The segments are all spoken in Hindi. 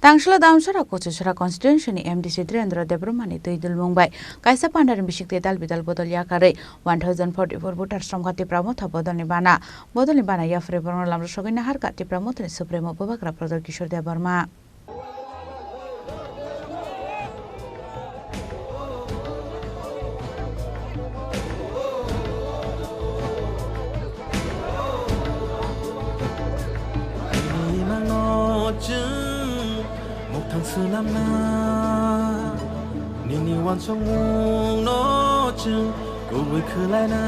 Tangshla damshara kochishara constituency ni MDC Dhirendra Debrumani tuidul mungbai kaisa pandarin bisikte dal bidal bodol yakare 1044 voter stromgati pramotha bodol ni bana yafre borno lamro shogina harka ti pramotha ni supremo babakra prador Kishore Debarma Sulamna Nini wan song mung no chung Go we kulai na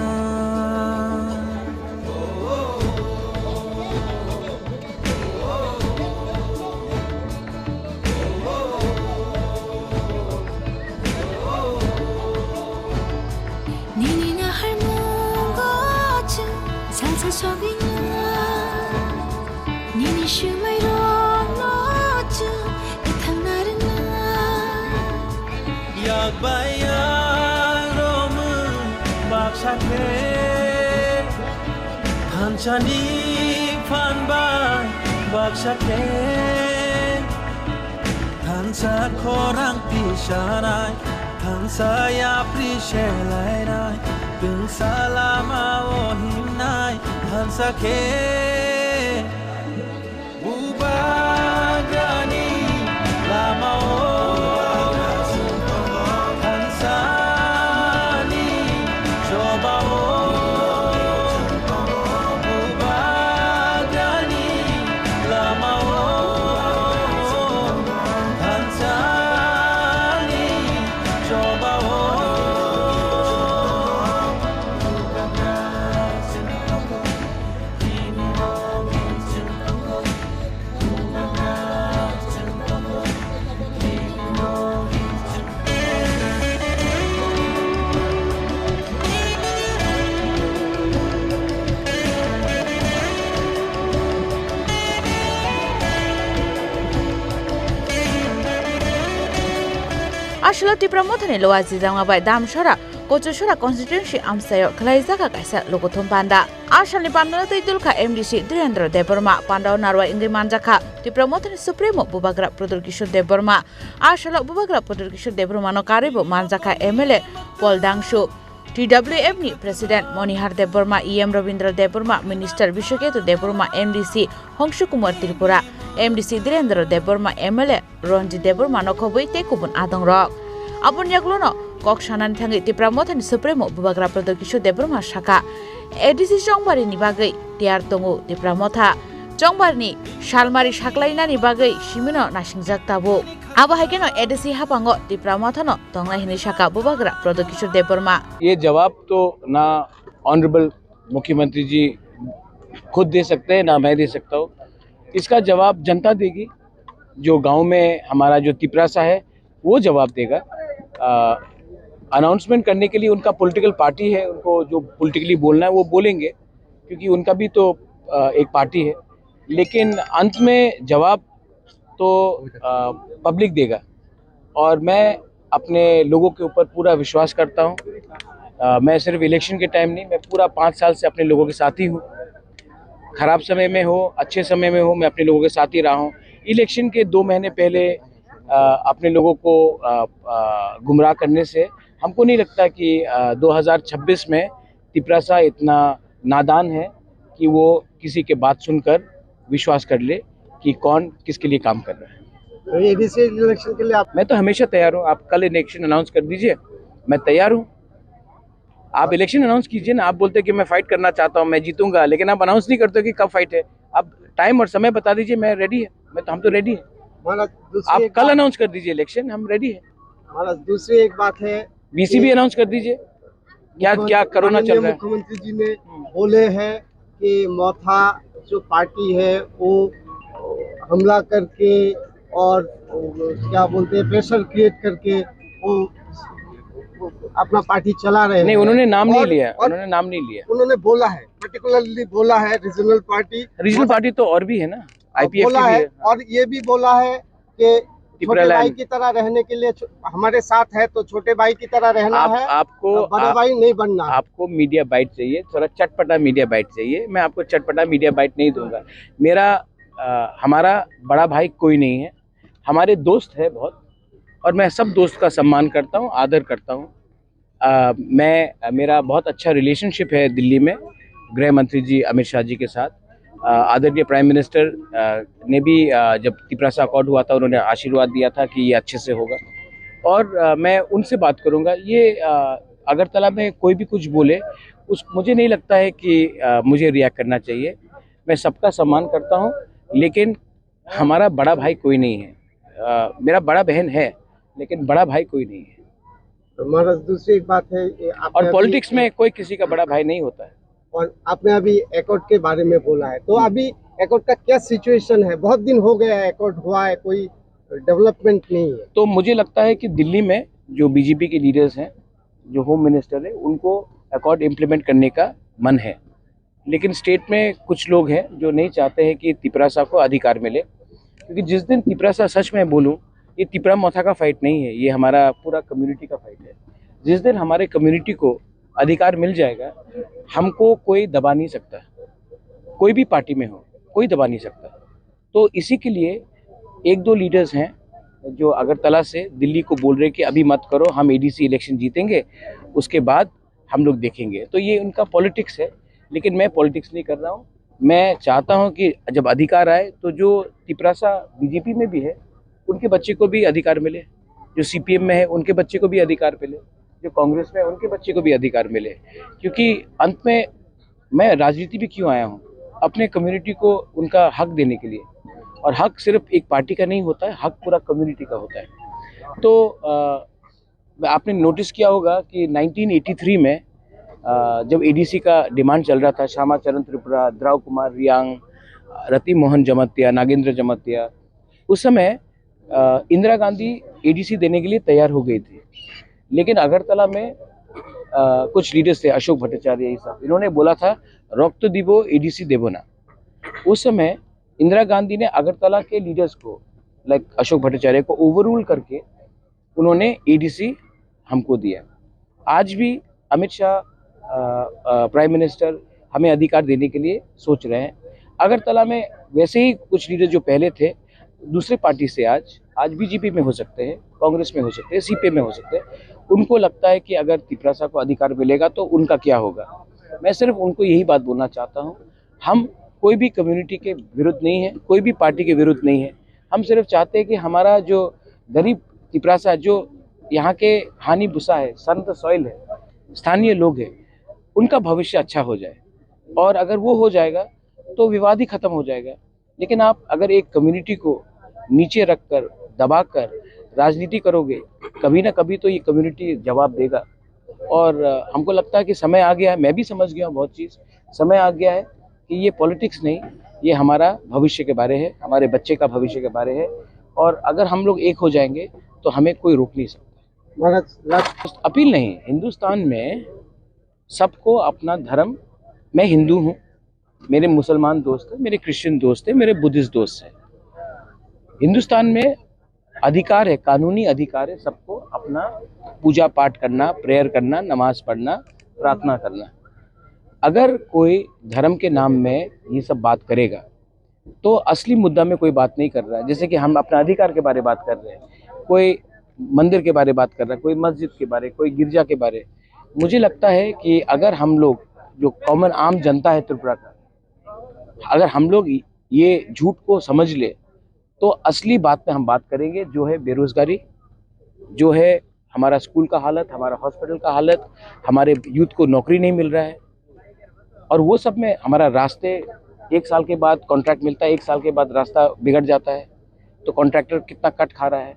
Nini na har mung go chung Salsa shogina Nini shumai ro no chung Bayang romu bakshake Hanchani panba bakshake Hansa korang pisharai Hansa ya prishelai Dung salama ohimnai Hansa ke Bubagani lama Ashlo ti pramotha ni loazi jangwa bai damshara kochishara constituency amsayo khlaijaka kaisa logothum panda ashal ni panda tuidul kha MDC Dhirendra Debarma panda narwa ingri manjaka ti pramotha ni supremo bubagra prador Kishore Debarma ashal bubagra prador Kishore Debarma no karibo manjaka MLA Paul Dangshu TWF ni President Monihar Debarma EM Rabindra Debarma Minister Bishoketu Debarma MDC Hongshu Kumar Tripura MDC Dhirendra Debarma MLA Ronji Debarma no khoboi te kubun adong rok abun yaklono kok sanan thangi ti pramotha ni supremo bubagra prador Kishore Debarma shaka ADC Jongbari ni bagai tiar tongo ti pramotha Jongbari ni Shalmari shaklaina ni bagai simino nasingjak tabo abo haikeno ADC hapango ti pramotha no tongna hini shaka bubagra prador Kishore Debarma ये जवाब तो ना ऑनरेबल मुख्यमंत्री जी खुद दे सकते हैं ना मैं दे सकता हूँ। इसका जवाब जनता देगी। जो गांव में हमारा जो तिपरासा है वो जवाब देगा। अनाउंसमेंट करने के लिए उनका पॉलिटिकल पार्टी है, उनको जो पॉलिटिकली बोलना है वो बोलेंगे क्योंकि उनका भी तो एक पार्टी है। लेकिन अंत में जवाब तो पब्लिक देगा और मैं अपने लोगों के ऊपर पूरा विश्वास करता हूँ। मैं सिर्फ इलेक्शन के टाइम नहीं, मैं पूरा 5 साल से अपने लोगों के साथ ही हूँ। खराब समय में हो, अच्छे समय में हो, मैं अपने लोगों के साथ ही रहा हूँ। इलेक्शन के 2 महीने पहले अपने लोगों को गुमराह करने से हमको नहीं लगता कि 2026 में तिपरासा इतना नादान है कि वो किसी के बात सुनकर विश्वास कर ले कि कौन किसके लिए काम कर रहा है। एडीसी इलेक्शन के लिए मैं तो हमेशा तैयार हूँ। आप कल इलेक्शन अनाउंस कर दीजिए, मैं तैयार हूँ। आप इलेक्शन अनाउंस कीजिए ना। आप बोलते हैं कि मैं फाइट करना चाहता हूँ, मैं जीतूंगा, लेकिन आप अनाउंस नहीं करते कि कब फाइट है। आप टाइम और समय बता दीजिए, मैं रेडी है। हम तो रेडी है। आप कल अनाउंस कर दीजिए इलेक्शन, हम रेडी है। दूसरी एक बात है, बीसी भी अनाउंस कर दीजिए। क्या कोरोना चल रहा है। मुख्यमंत्री जी ने बोले हैं कि मौथा जो पार्टी है वो हमला करके और क्या बोलते हैं प्रेशर क्रिएट करके वो अपना पार्टी चला रहे हैं। नहीं, उन्होंने नाम नहीं लिया। उन्होंने बोला है, पर्टिकुलरली बोला है रीजनल पार्टी तो और भी है ना, आईपीएफ बोला भी है। और ये भी बोला है कि छोटे भाई की तरह रहने के लिए हमारे साथ है तो छोटे भाई की तरह रहना है, आपको बड़े भाई नहीं बनना। आपको मीडिया बाइट चाहिए, थोड़ा चटपटा मीडिया बाइट चाहिए। मैं आपको चटपटा मीडिया बाइट नहीं दूंगा। हमारा बड़ा भाई कोई नहीं है। हमारे दोस्त है बहुत, और मैं सब दोस्त का सम्मान करता हूँ, आदर करता हूँ। मेरा बहुत अच्छा रिलेशनशिप है दिल्ली में गृह मंत्री जी अमित शाह जी के साथ। आदरणीय प्राइम मिनिस्टर ने भी जब तिपरासा अकॉर्ड हुआ था उन्होंने आशीर्वाद दिया था कि ये अच्छे से होगा, और मैं उनसे बात करूँगा। ये अगरतला में कोई भी कुछ बोले मुझे नहीं लगता है कि मुझे रिएक्ट करना चाहिए। मैं सबका सम्मान करता हूँ, लेकिन हमारा बड़ा भाई कोई नहीं है। मेरा बड़ा बहन है, लेकिन बड़ा भाई कोई नहीं है। महाराज दूसरी एक बात है, और पॉलिटिक्स में कोई किसी का बड़ा भाई नहीं होता है। और आपने अभी एकॉर्ड के बारे में बोला है, तो अभी एकॉर्ड का क्या सिचुएशन है? बहुत दिन हो गया एकॉर्ड हुआ है, कोई डेवलपमेंट नहीं है। तो मुझे लगता है कि दिल्ली में जो बीजेपी के लीडर्स हैं, जो होम मिनिस्टर है, उनको एकॉर्ड इम्प्लीमेंट करने का मन है, लेकिन स्टेट में कुछ लोग हैं जो नहीं चाहते हैं कि तिपरासा को अधिकार मिले। क्योंकि जिस दिन तिपरासा, सच में बोलूँ, ये तिपरा मोथा का फाइट नहीं है, ये हमारा पूरा कम्युनिटी का फाइट है। जिस दिन हमारे कम्युनिटी को अधिकार मिल जाएगा, हमको कोई दबा नहीं सकता, कोई भी पार्टी में हो कोई दबा नहीं सकता। तो इसी के लिए एक दो लीडर्स हैं जो अगरतला से दिल्ली को बोल रहे हैं कि अभी मत करो, हम एडीसी इलेक्शन जीतेंगे, उसके बाद हम लोग देखेंगे। तो ये उनका पॉलिटिक्स है, लेकिन मैं पॉलिटिक्स नहीं कर रहा हूँ। मैं चाहता हूँ कि जब अधिकार आए तो जो तिपरासा बीजेपी में भी है उनके बच्चे को भी अधिकार मिले, जो सीपीएम में है उनके बच्चे को भी अधिकार मिले, जो कांग्रेस में है उनके बच्चे को भी अधिकार मिले। क्योंकि अंत में मैं राजनीति भी क्यों आया हूँ, अपने कम्युनिटी को उनका हक देने के लिए। और हक सिर्फ एक पार्टी का नहीं होता है, हक पूरा कम्युनिटी का होता है। तो आपने नोटिस किया होगा कि 1983 में जब एडीसी का डिमांड चल रहा था, श्यामा चरण त्रिपुरा, द्रव कुमार रियांग, रति मोहन जमत्या, नागेंद्र जमत्या, उस समय इंदिरा गांधी एडीसी देने के लिए तैयार हो गई थी। लेकिन अगरतला में कुछ लीडर्स थे, अशोक भट्टाचार्य, ये सब, इन्होंने बोला था रक्त दिवो एडीसी देवो ना। उस समय इंदिरा गांधी ने अगरतला के लीडर्स को, लाइक अशोक भट्टाचार्य को, ओवररूल करके उन्होंने एडीसी हमको दिया। आज भी अमित शाह प्राइम मिनिस्टर हमें अधिकार देने के लिए सोच रहे हैं। अगरतला में वैसे ही कुछ लीडर जो पहले थे दूसरे पार्टी से आज बीजेपी में हो सकते हैं, कांग्रेस में हो सकते हैं, सीपीएम में हो सकते हैं, उनको लगता है कि अगर तिपरासा को अधिकार मिलेगा तो उनका क्या होगा। मैं सिर्फ उनको यही बात बोलना चाहता हूँ, हम कोई भी कम्युनिटी के विरुद्ध नहीं है, कोई भी पार्टी के विरुद्ध नहीं है। हम सिर्फ चाहते हैं कि हमारा जो गरीब तिपरासा, जो यहाँ के हानि भूसा है, संत सॉइल है, स्थानीय लोग हैं, उनका भविष्य अच्छा हो जाए। और अगर वो हो जाएगा तो विवाद ही खत्म हो जाएगा। लेकिन आप अगर एक कम्युनिटी को नीचे रखकर, दबाकर राजनीति करोगे, कभी ना कभी तो ये कम्युनिटी जवाब देगा। और हमको लगता है कि समय आ गया है, मैं भी समझ गया हूँ बहुत चीज़, समय आ गया है कि ये पॉलिटिक्स नहीं, ये हमारा भविष्य के बारे है, हमारे बच्चे का भविष्य के बारे है। और अगर हम लोग एक हो जाएंगे तो हमें कोई रोक नहीं सकता। अपील नहीं, हिंदुस्तान में सबको अपना धर्म, मैं हिंदू हूँ, मेरे मुसलमान दोस्त हैं, मेरे क्रिश्चियन दोस्त हैं, मेरे बुद्धिस्ट दोस्त हैं। हिंदुस्तान में अधिकार है, कानूनी अधिकार है सबको अपना पूजा पाठ करना, प्रेयर करना, नमाज पढ़ना, प्रार्थना करना। अगर कोई धर्म के नाम में ये सब बात करेगा तो असली मुद्दा में कोई बात नहीं कर रहा है। जैसे कि हम अपना अधिकार के बारे में बात कर रहे हैं, कोई मंदिर के बारे में बात कर रहा है, कोई मस्जिद के बारे, कोई गिरजा के बारे। मुझे लगता है कि अगर हम लोग, जो कॉमन आम जनता है त्रिपुरा का, अगर हम लोग ये झूठ को समझ ले तो असली बात पे हम बात करेंगे, जो है बेरोजगारी, जो है हमारा स्कूल का हालत, हमारा हॉस्पिटल का हालत, हमारे यूथ को नौकरी नहीं मिल रहा है। और वो सब में हमारा रास्ते, 1 साल के बाद कॉन्ट्रैक्ट मिलता है, 1 साल के बाद रास्ता बिगड़ जाता है, तो कॉन्ट्रैक्टर कितना कट खा रहा है,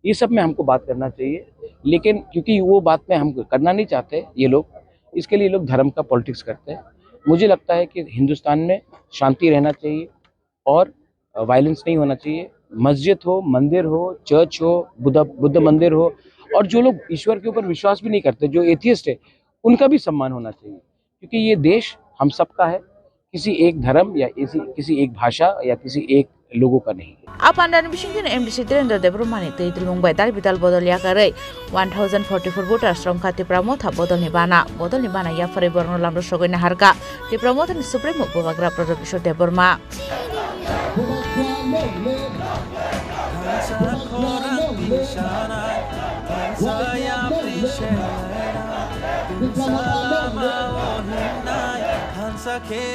ये सब में हमको बात करना चाहिए। लेकिन क्योंकि वो बात में हम करना नहीं चाहते ये लोग, इसके लिए लोग धर्म का पॉलिटिक्स करते हैं। मुझे लगता है कि हिंदुस्तान में शांति रहना चाहिए और वायलेंस नहीं होना चाहिए। मस्जिद हो, मंदिर हो, चर्च हो, बुद्ध मंदिर हो, और जो लोग ईश्वर के ऊपर विश्वास भी नहीं करते, जो एथियस्ट है, उनका भी सम्मान होना चाहिए। क्योंकि ये देश हम सबका है, किसी एक धर्म या किसी एक भाषा या किसी एक लोगों का नहीं है। आप अंडर बिशिंग एमडीसी धीरेन्द्र देबरुमानी तैद्री मुंबई दार बिदाल बदलिया करे 1044 वोटर्स रंग खाती प्रमोथा बदलनी बाना या फरे बरनो लामरो सगैना हारका ती प्रमोथन सुप्रीम उपवाग्रा Pradyot Kishore Debbarma di sana sayang di shera salama ohinai hansake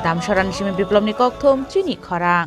দামসরা নিশিমে বিপ্লব নিকক থম চিনি খরাং